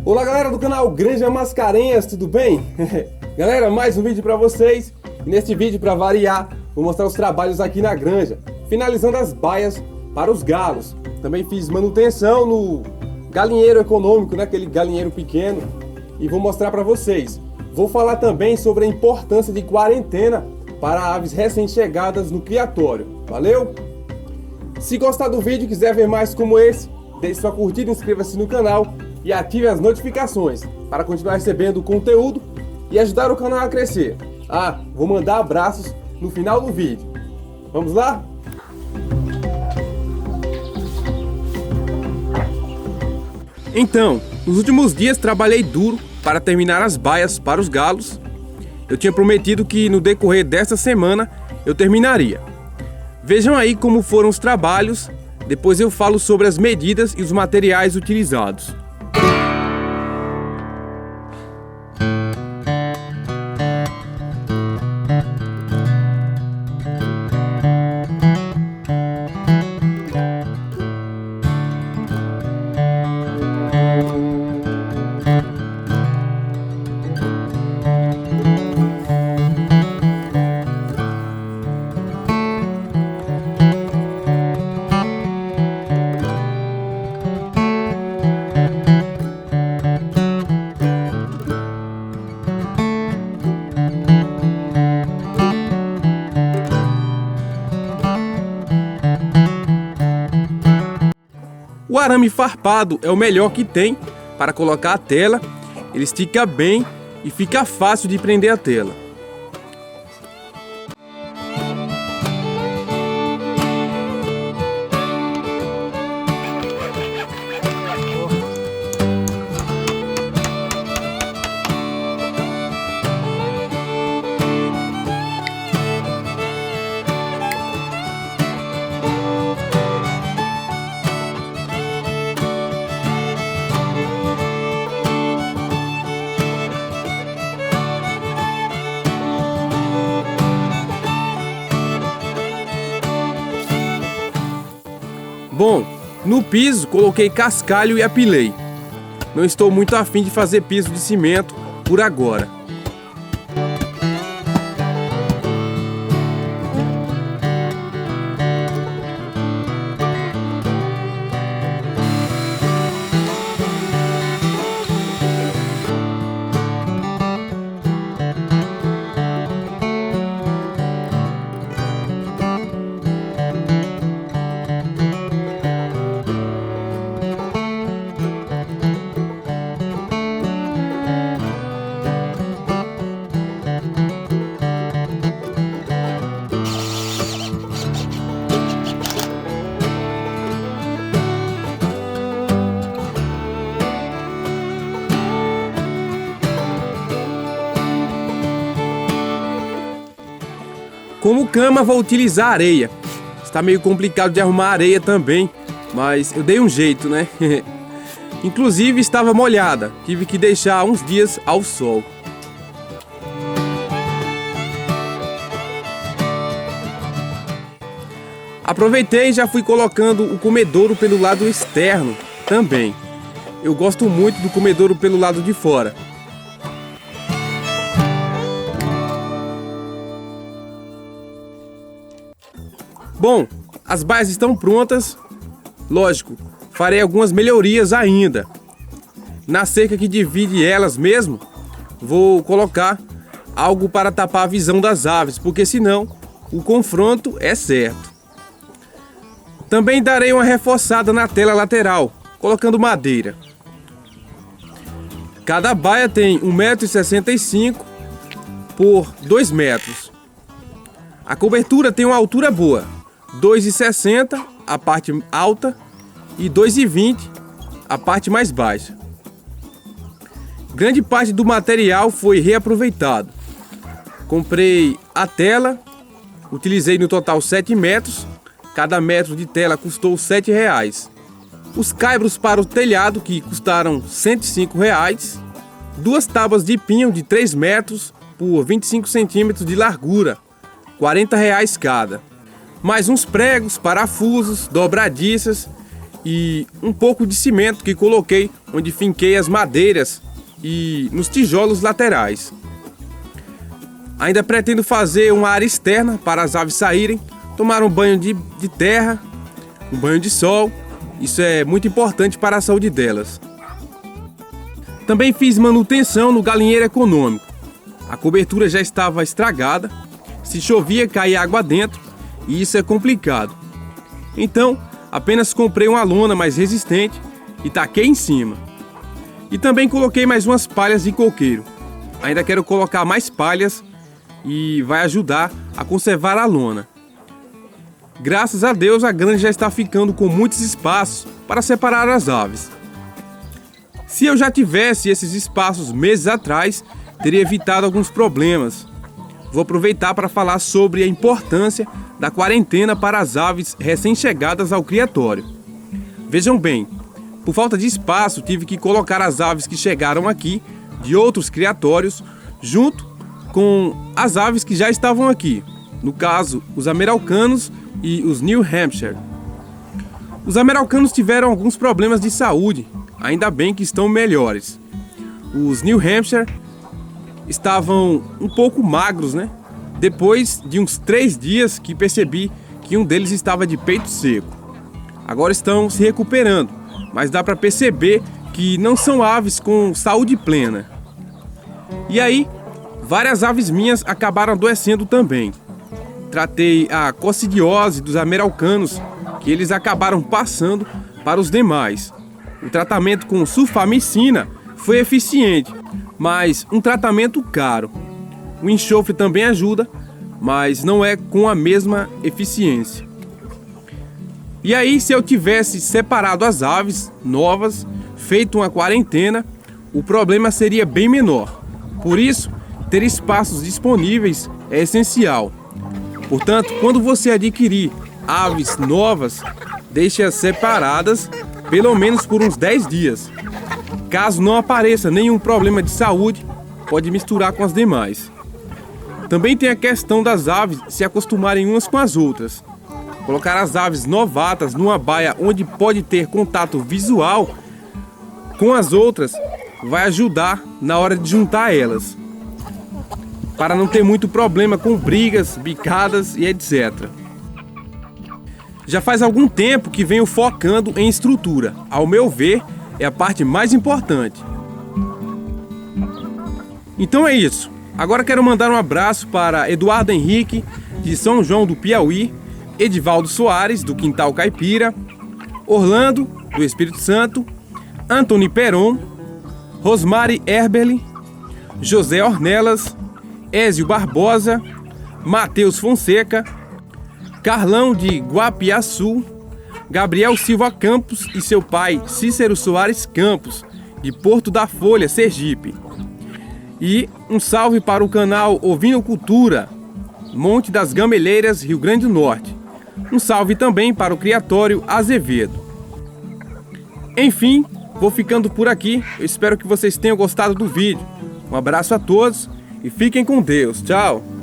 Olá galera do canal Granja Mascarenhas, tudo bem? Galera, mais um vídeo para vocês. E neste vídeo, para variar, vou mostrar os trabalhos aqui na granja, finalizando as baias para os galos. Também fiz manutenção no galinheiro econômico, né? Aquele galinheiro pequeno, e vou mostrar para vocês. Vou falar também sobre a importância de quarentena para aves recém-chegadas no criatório. Valeu? Se gostar do vídeo e quiser ver mais como esse, deixe sua curtida, inscreva-se no canal e ative as notificações para continuar recebendo conteúdo e ajudar o canal a crescer. Vou mandar abraços no final do vídeo. Vamos lá? Então, nos últimos dias trabalhei duro para terminar as baias para os galos. Eu tinha prometido que no decorrer desta semana eu terminaria. Vejam aí como foram os trabalhos, depois eu falo sobre as medidas e os materiais utilizados. O arame farpado é o melhor que tem para colocar a tela. Ele estica bem e fica fácil de prender a tela. Bom, no piso coloquei cascalho e apilei. Não estou muito afim de fazer piso de cimento por agora. Como cama, vou utilizar areia. Está meio complicado de arrumar areia também, mas eu dei um jeito, né? Inclusive estava molhada, tive que deixar uns dias ao sol. Aproveitei e já fui colocando o comedouro pelo lado externo também. Eu gosto muito do comedouro pelo lado de fora. Bom, as baias estão prontas. Lógico, farei algumas melhorias ainda. Na cerca que divide elas mesmo, vou colocar algo para tapar a visão das aves, porque senão o confronto é certo. Também darei uma reforçada na tela lateral, colocando madeira. Cada baia tem 1,65 m por 2 metros. A cobertura tem uma altura boa. 2,60 a parte alta e 2,20 a parte mais baixa. Grande parte do material foi reaproveitado. Comprei a tela, utilizei no total 7 metros. Cada metro de tela custou R$ 7,00. Os caibros para o telhado, que custaram R$ 105,00. 2 tábuas de pinho de 3 metros por 25 centímetros de largura, R$ 40,00 cada. Mais uns pregos, parafusos, dobradiças e um pouco de cimento que coloquei onde finquei as madeiras e nos tijolos laterais. Ainda pretendo fazer uma área externa para as aves saírem, tomar um banho de terra, um banho de sol. Isso é muito importante para a saúde delas. Também fiz manutenção no galinheiro econômico. A cobertura já estava estragada, se chovia caía água dentro e isso é complicado. Então, apenas comprei uma lona mais resistente e taquei em cima. E também coloquei mais umas palhas de coqueiro. Ainda quero colocar mais palhas e vai ajudar a conservar a lona. Graças a Deus a granja já está ficando com muitos espaços para separar as aves. Se eu já tivesse esses espaços meses atrás, teria evitado alguns problemas. Vou aproveitar para falar sobre a importância da quarentena para as aves recém-chegadas ao criatório. Vejam bem, por falta de espaço tive que colocar as aves que chegaram aqui de outros criatórios junto com as aves que já estavam aqui, no caso, os Ameraucanos e os New Hampshire. Os Ameraucanos tiveram alguns problemas de saúde, ainda bem que estão melhores. Os New Hampshire estavam um pouco magros, né? Depois de uns 3 dias que percebi que um deles estava de peito seco. Agora estão se recuperando, mas dá para perceber que não são aves com saúde plena. E aí, várias aves minhas acabaram adoecendo também. Tratei a coccidiose dos Ameraucanos, que eles acabaram passando para os demais. O tratamento com sulfamicina foi eficiente, mas um tratamento caro. O enxofre também ajuda, mas não é com a mesma eficiência. E aí, se eu tivesse separado as aves novas, feito uma quarentena, o problema seria bem menor. Por isso, ter espaços disponíveis é essencial. Portanto, quando você adquirir aves novas, deixe-as separadas pelo menos por uns 10 dias. Caso não apareça nenhum problema de saúde, pode misturar com as demais. Também tem a questão das aves se acostumarem umas com as outras. Colocar as aves novatas numa baia onde pode ter contato visual com as outras vai ajudar na hora de juntar elas, para não ter muito problema com brigas, bicadas e etc. Já faz algum tempo que venho focando em estrutura. Ao meu ver, é a parte mais importante. Então é isso. Agora quero mandar um abraço para Eduardo Henrique, de São João do Piauí, Edivaldo Soares, do Quintal Caipira, Orlando, do Espírito Santo, Antony Peron, Rosmari Herberli, José Ornelas, Ézio Barbosa, Matheus Fonseca, Carlão de Guapiaçu, Gabriel Silva Campos e seu pai Cícero Soares Campos, de Porto da Folha, Sergipe. E um salve para o canal Ovinocultura, Monte das Gameleiras, Rio Grande do Norte. Um salve também para o Criatório Azevedo. Enfim, vou ficando por aqui. Eu espero que vocês tenham gostado do vídeo. Um abraço a todos e fiquem com Deus. Tchau!